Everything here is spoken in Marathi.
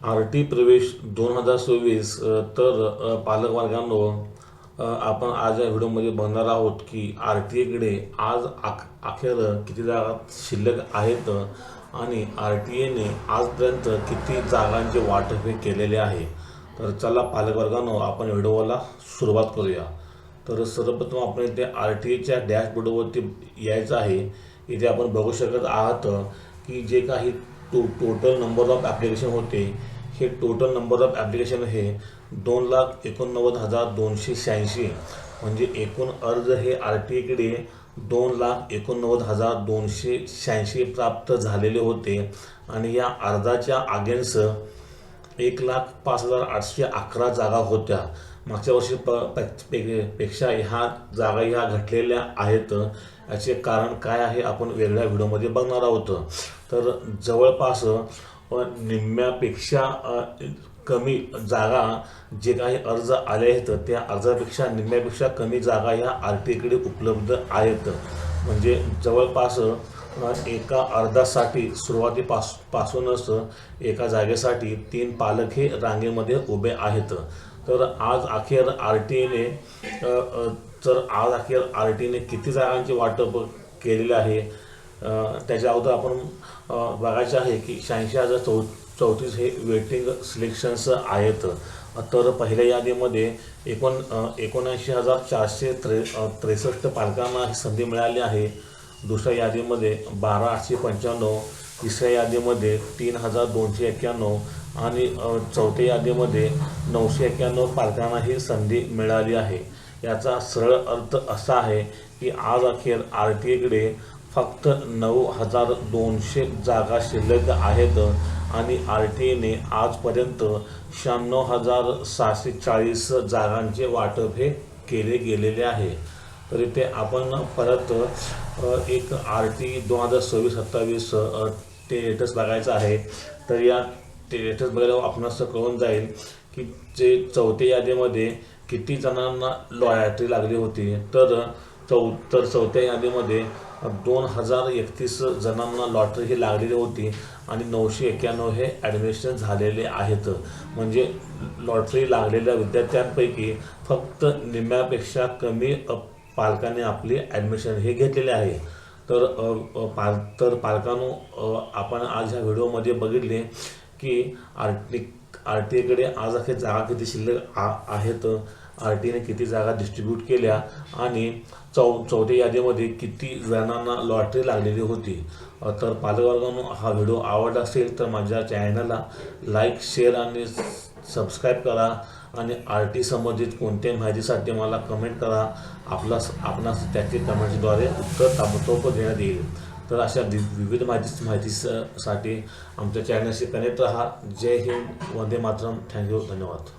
आर.टी. प्रवेश 2026 तर पालक वर्गांनो, आपण आज या व्हिडिओमध्ये बघणार आहोत की आर.टी.एकडे आज अखेर किती जागा शिल्लक आहेत आणि आर.टी.एने आजपर्यंत किती जागांचे वाटप हे केलेले आहे. तर चला पालक वर्गांनो, आपण व्हिडिओला सुरुवात करूया. तर सर्वप्रथम आपण इथे आर.टी.एच्या डॅशबोर्डवरती यायचं आहे. इथे आपण बघू शकत आहात की जे काही टोटल नंबर ऑफ ॲप्लिकेशन होते, हे टोटल नंबर ऑफ ॲप्लिकेशन हे 2,89,286, म्हणजे एकूण अर्ज हे आर.टी.एकडे 2,89,286 प्राप्त झालेले होते. आणि या अर्जाच्या अगेन्स्ट 1,05,811 जागा होत्या. मागच्या वर्षी पेक्षा ह्या जागा ह्या घटलेल्या आहेत. याचे कारण काय आहे आपण वेगळ्या व्हिडिओमध्ये बघणार आहोत. तर जवळपास निम्म्यापेक्षा कमी जागा जे काही अर्ज आले आहेत त्या अर्जापेक्षा निम्म्यापेक्षा कमी जागा ह्या आर.टी.एकडे उपलब्ध आहेत. म्हणजे जवळपास एका अर्जासाठी सुरुवातीपासूनच एका जागेसाठी 3 पालक हे रांगेमध्ये उभे आहेत. तर आज अखेर आर.टी.एने किती जागांचे वाटप केलेले आहे त्याच्या अगोदर आपण बघायचे आहे की 86,034 हे वेटिंग सिलेक्शन्स आहेत. तर पहिल्या यादीमध्ये 79,463 पालकांना ही संधी मिळाली आहे. दुसऱ्या यादीमध्ये 12,895, तिसऱ्या यादीमध्ये 3,291 आणि चौथ्या यादीमध्ये 991 पालकांना ही संधी मिळाली आहे. याचा सरळ अर्थ असा आहे की आज अखेर आर.टी.एकडे फक्त 9,200 जागा शिल्लक आहेत आणि आर.टी.एने आजपर्यंत 96,640 जागांचे वाटप हे केले गेलेले आहे. तर इथे आपण परत एक आर.टी. 2026-27 स्टेटस बघायचं आहे. तर या स्टेटस बघायला आपणास कळून जाईल की जे चौथ्या यादीमध्ये किती जणांना लॉयल्टी लागली होती. तर चौथ्या यादीमध्ये 2,031 जणांना लॉटरी ही लागलेली होती आणि 991 हे ॲडमिशन झालेले आहेत. म्हणजे लॉटरी लागलेल्या विद्यार्थ्यांपैकी फक्त निम्म्यापेक्षा कमी पालकांनी आपली ॲडमिशन हे घेतलेले आहे. तर पालकांनो, आपण आज ह्या व्हिडिओमध्ये बघितले की आर.टी.एकडे आज अखेर जागा किती शिल्लक आहेत, आर.टी.एने किती जागा डिस्ट्रीब्यूट केल्या आणि चौथ्या यादीमध्ये किती जणांना लॉटरी लागलेली होती. तर पालकवर्गांनो, हा व्हिडिओ आवडला असेल तर माझ्या चॅनलला लाईक, शेअर आणि सबस्क्राईब करा आणि आर.टी. संबंधित कोणत्याही माहितीसाठी मला कमेंट करा. आपणास त्याचे कमेंट्सद्वारे उत्तर ताबडतोब देण्यात येईल. तर अशा विविध माहितीसाठी आमच्या चॅनलशी कनेक्ट राहा. जय हिंद, वंदे मातरम. थँक्यू, धन्यवाद.